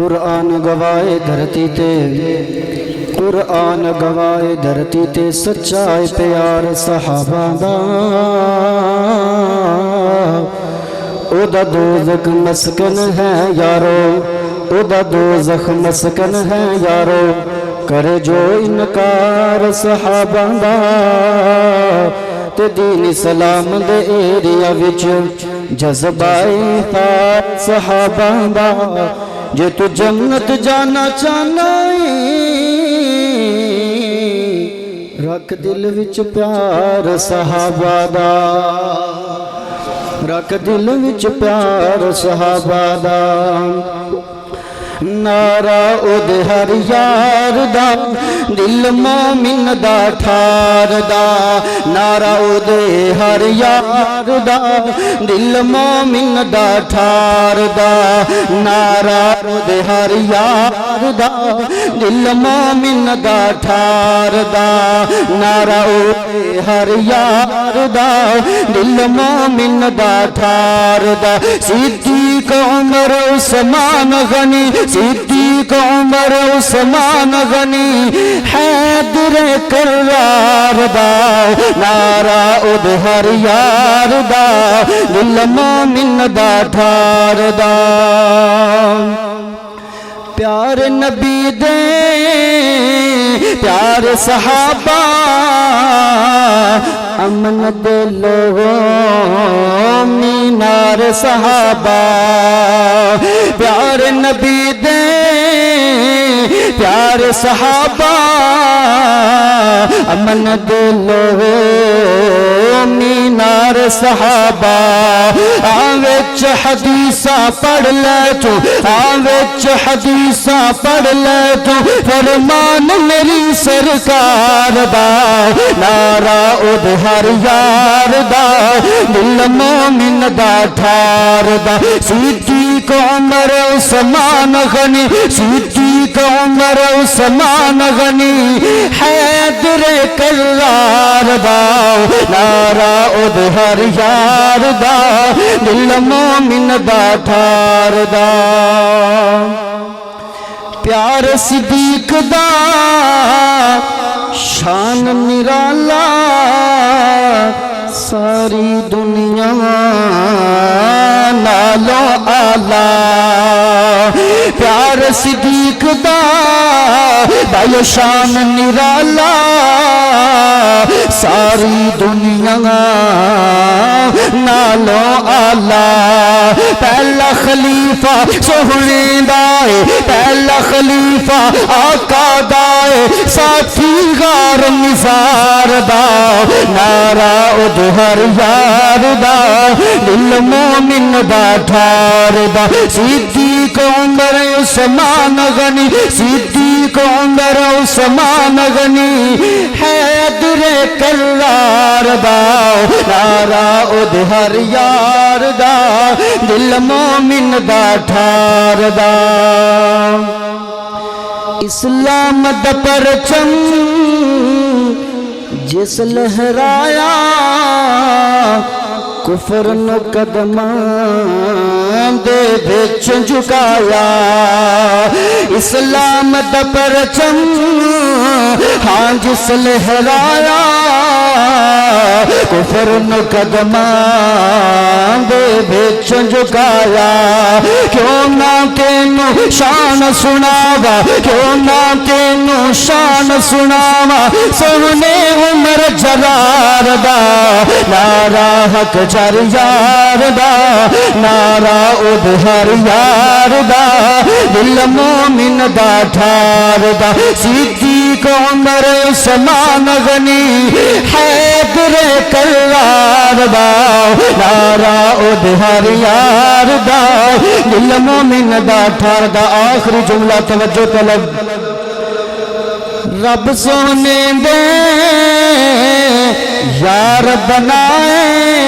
قرآن گوائے دھرتی تے قرآن گوائے دھرتی تے سچائے پیار صحابہ دا او دا دوزخ مسکن ہے یارو او دا دوزخ مسکن ہے یارو کرے جو انکار صحابہ دا تے دین اسلام دے ایریا وچ جذبائے خار صحابہ دا جے تو جنت جانا چاہنا رکھ دل وچ پیار صحابہ دا رکھ دل وچ پیار صحابہ دا نعرہ اود ہر یار دا دل مومن دا ٹھار دا نعرہ اود ہر یار دا دل مومن دا ٹھار دا نعرہ اود ہر یار دا دل مومن دا ٹھار دا نعرہ اود ہر یار دا دل مومن دا ٹھار دا صدیق عمر عثمان غنی صدیق عمر عثمان غنی حیدر کرار دا نعرہ اود ہر یار دا دل مومن دا ٹھار دا پیار نبی دے پیار صحابہ امن دلو مینار صحابہ پیار نبی دے پیار صحابہ امن دلو مینار صحابہ آوچ حدیثہ پڑھ لے تو آوچ حدیثہ پڑھ لے تو فرمان میری سرکار دا نعرہ اود ہر یار دا دل مومن دا ٹھار دا صدیق عمر عثمان غنی صدیق عمر عثمان غنی حیدر کرار دا نعرہ اود ہر یار دا دل مومن دا ٹھار دا پیار صدیق دا شان نرالا ساری دنیا نالو آلہ پیار صدیق دا بھائی شان نرالا ساری دنیا نالو آلہ پہلا خلیفہ سوہنے دائے پہلا خلیفہ آقا دائے ساتھی غار نثار دا نعرہ اود ہر یار دا دل مومن دا ٹھار دا صدیق عمر عثمان غنی صدیق عمر عثمان غنی حیدر کرار دا نعرہ اود ہر یار دا دل مومن دا ٹھار دا اسلام دا پرچم جس لہرایا کفر نو قدمان دے بچ جھکایا اسلام دا پرچم ہاں جس لہرایا کفر نو قدمان دے بچ جھکایا کیوں نہ تینو شان سناوا کیوں نہ تینو شان سناوا سونے عمر جرار دا نعرہ حق جر یار دا نعرہ اود ہر یار دا دل مومن دا ٹھار دا صدیق عمر عثمان غنی حیدر کرار دا نعرہ اود ہر یار دا دل مومن دا ٹھار دا آخری جملہ توجہ طلب رب سونے دے یار بنائے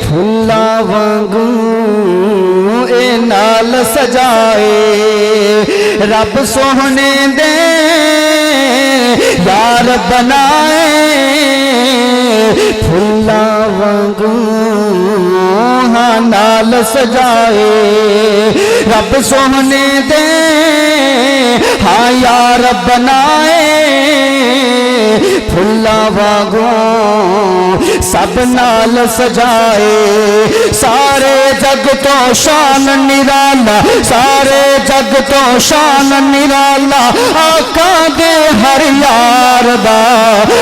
پھلا وانگو اے نال سجائے رب سونے دے یار بنائے پھلا وانگو نال سجائے رب سونے دے ہاں یار بنائے پھلا واگوں سب نال سجائے سارے جگ تو شان نرالا سارے جگ تو شان نرالا آقا دے ہر یار دا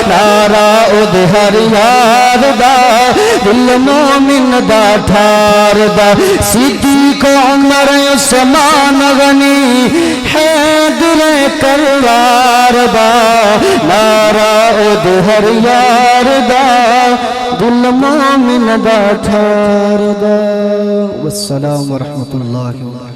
نعرہ اود ہر یار دا دل مومن دا ٹھار دا صدیق عمر عثمان غنی حیدر کرار دا نعرہ اود ہر یار دا دل مومن دا ٹھار دا والسلام ورحمۃ اللہ وبرکاتہ